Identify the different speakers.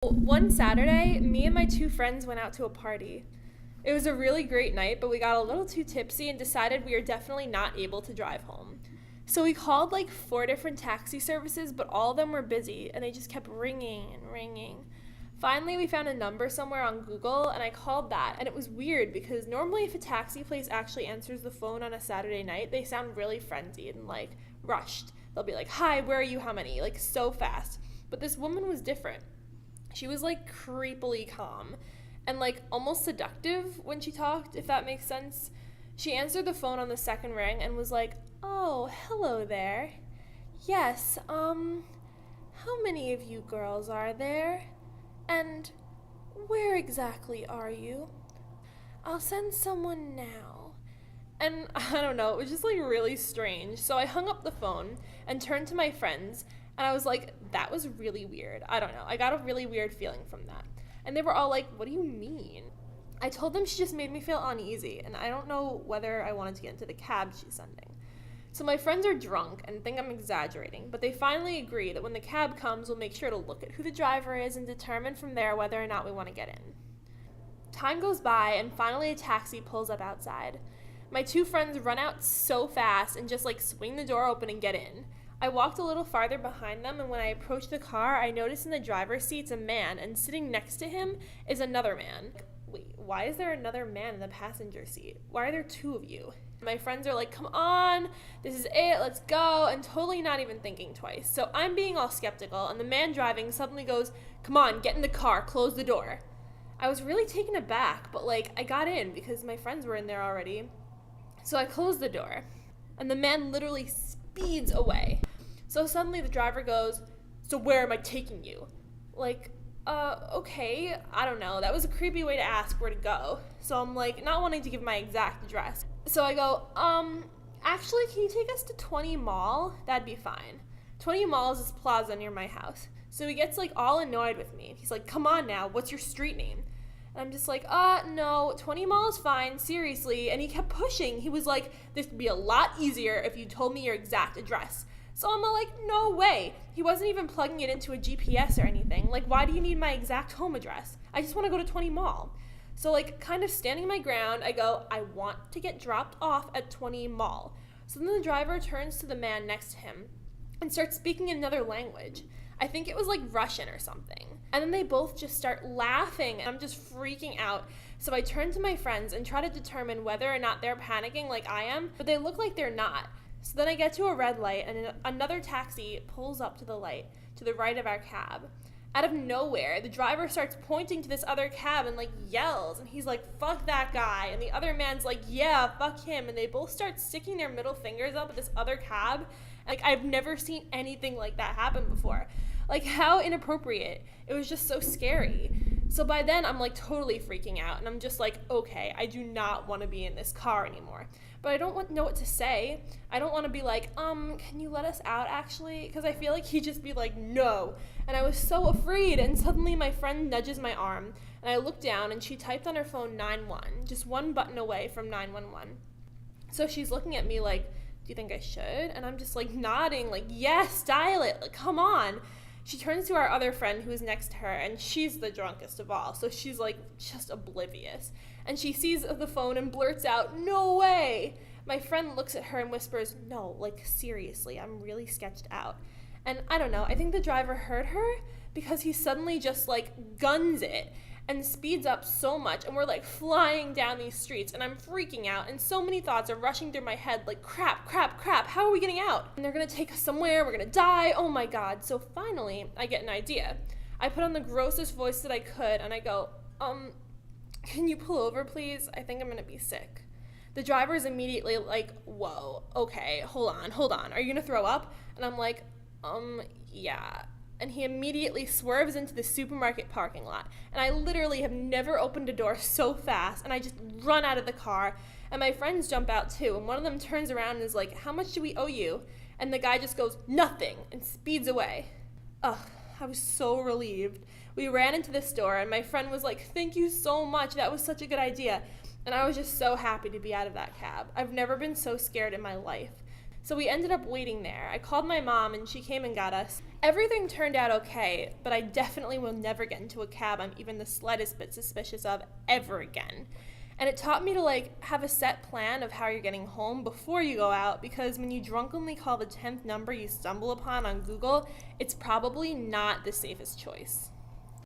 Speaker 1: One Saturday, me and my two friends went out to a party. It was a really great night, but we got a little too tipsy and decided we were definitely not able to drive home. So we called like four different taxi services, but all of them were busy and they just kept ringing and ringing. Finally, we found a number somewhere on Google and I called that. And it was weird because normally, if a taxi place actually answers the phone on a Saturday night, they sound really frenzied and like rushed. They'll be like, "Hi, where are you? How many?" Like so fast. But this woman was different. She was like creepily calm and like almost seductive when she talked, if that makes sense. She answered the phone on the second ring and was like, "Oh, hello there. Yes, how many of you girls are there? And where exactly are you? I'll send someone now." And I don't know, it was just like really strange. So I hung up the phone and turned to my friends and I was like, that was really weird. I don't know. I got a really weird feeling from that. And they were all like, "What do you mean?" I told them she just made me feel uneasy and I don't know whether I wanted to get into the cab she's sending. So my friends are drunk and think I'm exaggerating, but they finally agree that when the cab comes, we'll make sure to look at who the driver is and determine from there whether or not we want to get in. Time goes by and finally a taxi pulls up outside. My two friends run out so fast and just like swing the door open and get in. I walked a little farther behind them, and when I approached the car, I noticed in the driver's seat's a man, and sitting next to him is another man. Wait, why is there another man in the passenger seat? Why are there two of you? My friends are like, "Come on, this is it, let's go," and totally not even thinking twice. So I'm being all skeptical, and the man driving suddenly goes, "Come on, get in the car, close the door." I was really taken aback, but like I got in because my friends were in there already. So I closed the door, and the man literally speeds away. So suddenly the driver goes, "So where am I taking you?" Like, okay, I don't know. That was a creepy way to ask where to go. So I'm like, not wanting to give my exact address. So I go, actually, can you take us to 20 Mall? That'd be fine. 20 Mall is this plaza near my house. So he gets like all annoyed with me. He's like, "Come on now, what's your street name?" And I'm just like, no, 20 Mall is fine, seriously. And he kept pushing. He was like, "This would be a lot easier if you told me your exact address." So I'm like, no way. He wasn't even plugging it into a GPS or anything. Like, why do you need my exact home address? I just want to go to 20 Mall. So like, kind of standing my ground, I go, "I want to get dropped off at 20 Mall." So then the driver turns to the man next to him and starts speaking in another language. I think it was like Russian or something. And then they both just start laughing and I'm just freaking out. So I turn to my friends and try to determine whether or not they're panicking like I am, but they look like they're not. So then I get to a red light and another taxi pulls up to the light to the right of our cab. Out of nowhere, the driver starts pointing to this other cab and like yells, and he's like, "Fuck that guy," and the other man's like, "Yeah, fuck him," and they both start sticking their middle fingers up at this other cab. Like, I've never seen anything like that happen before. Like, how inappropriate. It was just so scary. So by then, I'm like totally freaking out, and I'm just like, okay, I do not want to be in this car anymore. But I don't know what to say. I don't want to be like, can you let us out actually? Because I feel like he'd just be like, "No." And I was so afraid, and suddenly my friend nudges my arm, and I look down, and she typed on her phone 911, just one button away from 911. So she's looking at me like, "Do you think I should?" And I'm just like nodding, like, "Yes, dial it, like, come on." She turns to our other friend who's next to her, and she's the drunkest of all, so she's like just oblivious. And she sees the phone and blurts out, "No way!" My friend looks at her and whispers, "No, like seriously, I'm really sketched out." And I don't know, I think the driver heard her because he suddenly just like guns it and speeds up so much, and we're like flying down these streets, and I'm freaking out, and so many thoughts are rushing through my head like, crap, how are we getting out? And they're gonna take us somewhere, we're gonna die, oh my god. So finally, I get an idea. I put on the grossest voice that I could, and I go, "Can you pull over, please? I think I'm gonna be sick." The driver is immediately like, "Whoa, okay, hold on, are you gonna throw up?" And I'm like, yeah. And he immediately swerves into the supermarket parking lot. And I literally have never opened a door so fast, and I just run out of the car, and my friends jump out too, and one of them turns around and is like, "How much do we owe you?" And the guy just goes, "Nothing," and speeds away. Ugh, I was so relieved. We ran into the store, and my friend was like, "Thank you so much, that was such a good idea." And I was just so happy to be out of that cab. I've never been so scared in my life. So we ended up waiting there. I called my mom and she came and got us. Everything turned out okay, but I definitely will never get into a cab I'm even the slightest bit suspicious of ever again. And it taught me to have a set plan of how you're getting home before you go out, because when you drunkenly call the 10th number you stumble upon on Google, it's probably not the safest choice.